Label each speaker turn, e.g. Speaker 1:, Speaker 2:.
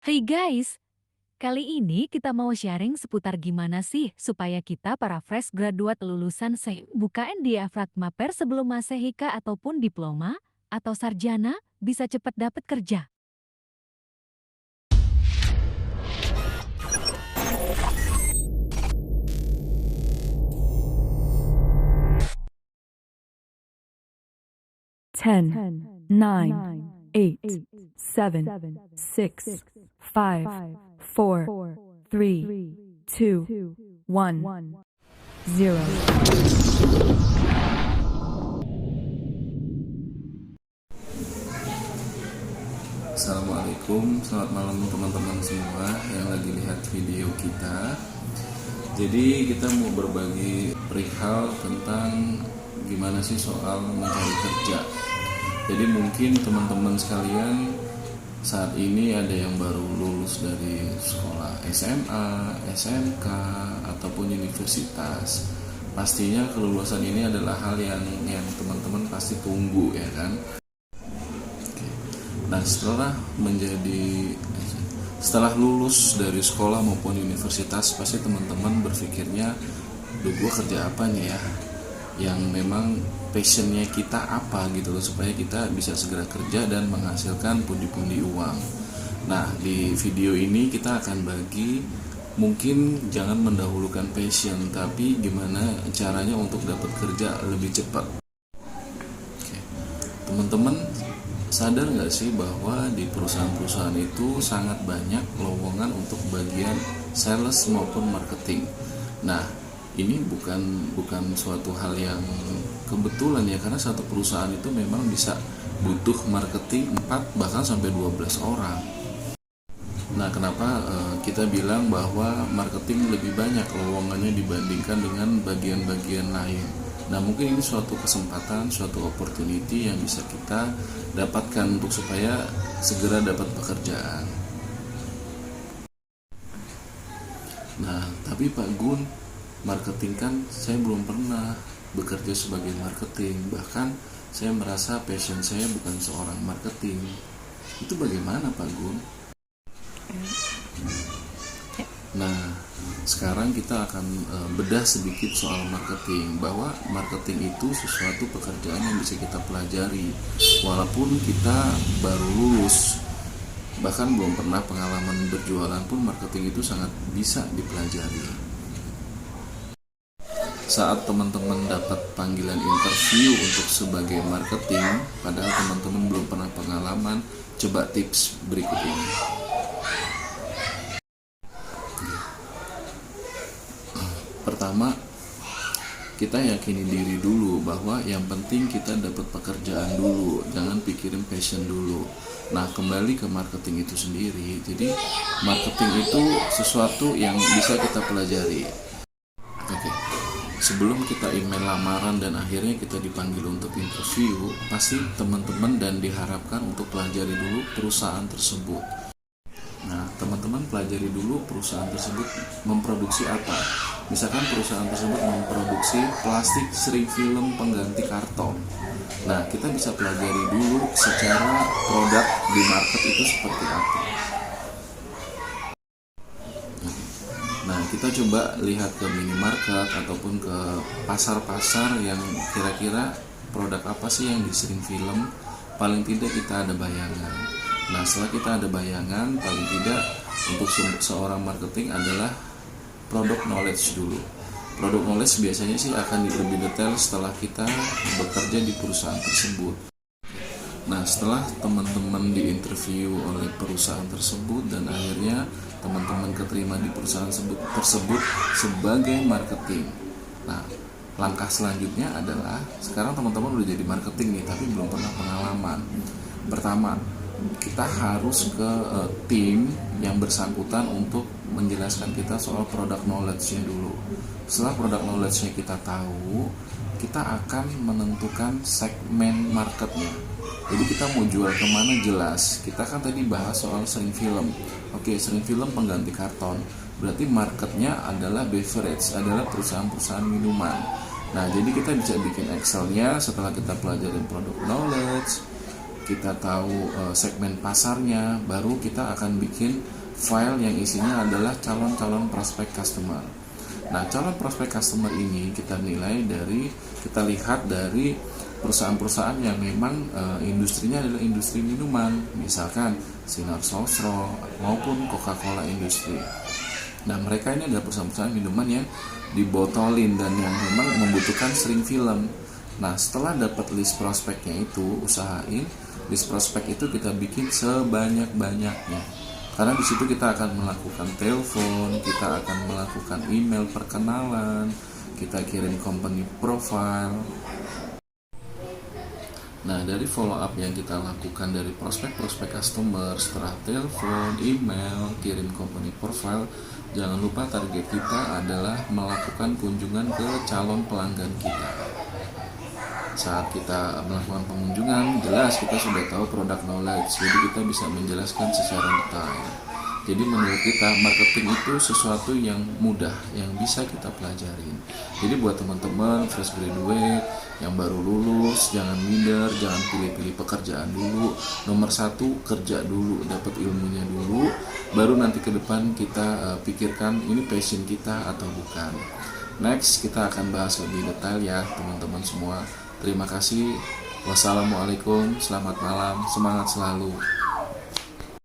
Speaker 1: Hey guys, kali ini kita mau sharing seputar gimana sih supaya kita para fresh graduate lulusan buka diafragma per sebelum Masehika ataupun diploma atau sarjana bisa cepat dapat kerja.
Speaker 2: Ten, nine, eight, seven, six, five, four, three, two, one, zero.
Speaker 3: Assalamualaikum, selamat malam teman-teman semua yang lagi lihat video kita. Jadi kita mau berbagi perihal tentang gimana sih soal mencari kerja. Jadi mungkin teman-teman sekalian saat ini ada yang baru lulus dari sekolah SMA, SMK, ataupun universitas. Pastinya kelulusan ini adalah hal yang teman-teman pasti tunggu, ya kan? Nah, setelah lulus dari sekolah maupun universitas, pasti teman-teman berpikirnya, gue kerja apa nih ya? Yang memang passionnya kita apa gitu loh, supaya kita bisa segera kerja dan menghasilkan pundi-pundi uang. Nah, di video ini kita akan bagi, mungkin jangan mendahulukan passion, tapi gimana caranya untuk dapat kerja lebih cepat. Oke. Teman-teman sadar nggak sih bahwa di perusahaan-perusahaan itu sangat banyak lowongan untuk bagian sales maupun marketing. Nah, ini bukan suatu hal yang kebetulan ya, karena satu perusahaan itu memang bisa butuh marketing 4 bahkan sampai 12 orang. Nah, kenapa kita bilang bahwa marketing lebih banyak lowongannya dibandingkan dengan bagian-bagian lain? Nah, mungkin ini suatu kesempatan, suatu opportunity yang bisa kita dapatkan untuk supaya segera dapat pekerjaan. Nah, tapi Pak Gun, marketing kan saya belum pernah bekerja sebagai marketing. Bahkan saya merasa passion saya bukan seorang marketing. Itu bagaimana Pak Gun? Nah, sekarang kita akan bedah sedikit soal marketing, bahwa marketing itu sesuatu pekerjaan yang bisa kita pelajari walaupun kita baru lulus, bahkan belum pernah pengalaman berjualan pun marketing itu sangat bisa dipelajari. Saat teman-teman dapat panggilan interview untuk sebagai marketing, padahal teman-teman belum pernah pengalaman, coba tips berikut ini. Pertama, kita yakini diri dulu bahwa yang penting kita dapat pekerjaan dulu, jangan pikirin passion dulu. Nah, kembali ke marketing itu sendiri. Jadi marketing itu sesuatu yang bisa kita pelajari. Oke. Sebelum kita email lamaran dan akhirnya kita dipanggil untuk interview, pasti teman-teman dan diharapkan untuk pelajari dulu perusahaan tersebut. Nah, teman-teman pelajari dulu perusahaan tersebut memproduksi apa. Misalkan perusahaan tersebut memproduksi plastik sering film pengganti karton. Nah, kita bisa pelajari dulu secara produk di market itu seperti apa. Nah, kita coba lihat ke minimarket ataupun ke pasar-pasar yang kira-kira produk apa sih yang disering film. Paling tidak kita ada bayangan. Nah, setelah kita ada bayangan, paling tidak untuk seorang marketing adalah product knowledge dulu. Product knowledge biasanya sih akan lebih detail setelah kita bekerja di perusahaan tersebut. Nah, setelah teman-teman diinterview oleh perusahaan tersebut dan akhirnya teman-teman keterima di perusahaan tersebut sebagai marketing. Nah, langkah selanjutnya adalah sekarang teman-teman udah jadi marketing nih, tapi belum pernah pengalaman. Pertama, kita harus ke tim yang bersangkutan untuk menjelaskan kita soal product knowledge-nya dulu. Setelah product knowledge-nya kita tahu, kita akan menentukan segmen marketnya. Jadi kita mau jual kemana jelas. Kita kan tadi bahas soal sering film. Oke, sering film pengganti karton. Berarti marketnya adalah beverage, adalah perusahaan-perusahaan minuman. Nah, jadi kita bisa bikin Excel-nya setelah kita pelajarin product knowledge, kita tahu segmen pasarnya, baru kita akan bikin file yang isinya adalah calon-calon prospek customer. Nah, calon prospek customer ini kita lihat dari perusahaan-perusahaan yang memang industrinya adalah industri minuman, misalkan Sinar Sosro maupun Coca-Cola Industri. Nah, mereka ini adalah perusahaan-perusahaan minuman yang dibotolin dan yang memang membutuhkan sering film. Nah, setelah dapat list prospeknya itu, usahain list prospek itu kita bikin sebanyak-banyaknya. Karena di situ kita akan melakukan telepon, kita akan melakukan email perkenalan, kita kirim company profile. Nah, dari follow up yang kita lakukan dari prospek-prospek customer, setelah telepon, email, kirim company profile, jangan lupa target kita adalah melakukan kunjungan ke calon pelanggan kita. Saat kita melakukan pengunjungan, jelas kita sudah tahu product knowledge, jadi kita bisa menjelaskan secara detail. Jadi menurut kita marketing itu sesuatu yang mudah, yang bisa kita pelajarin. Jadi buat teman-teman fresh graduate yang baru lulus, jangan minder, jangan pilih-pilih pekerjaan dulu. Nomor 1, kerja dulu, dapat ilmunya dulu, baru nanti ke depan kita pikirkan ini passion kita atau bukan. Next kita akan bahas lebih detail ya teman-teman semua. Terima kasih. Wassalamualaikum, selamat malam, semangat selalu.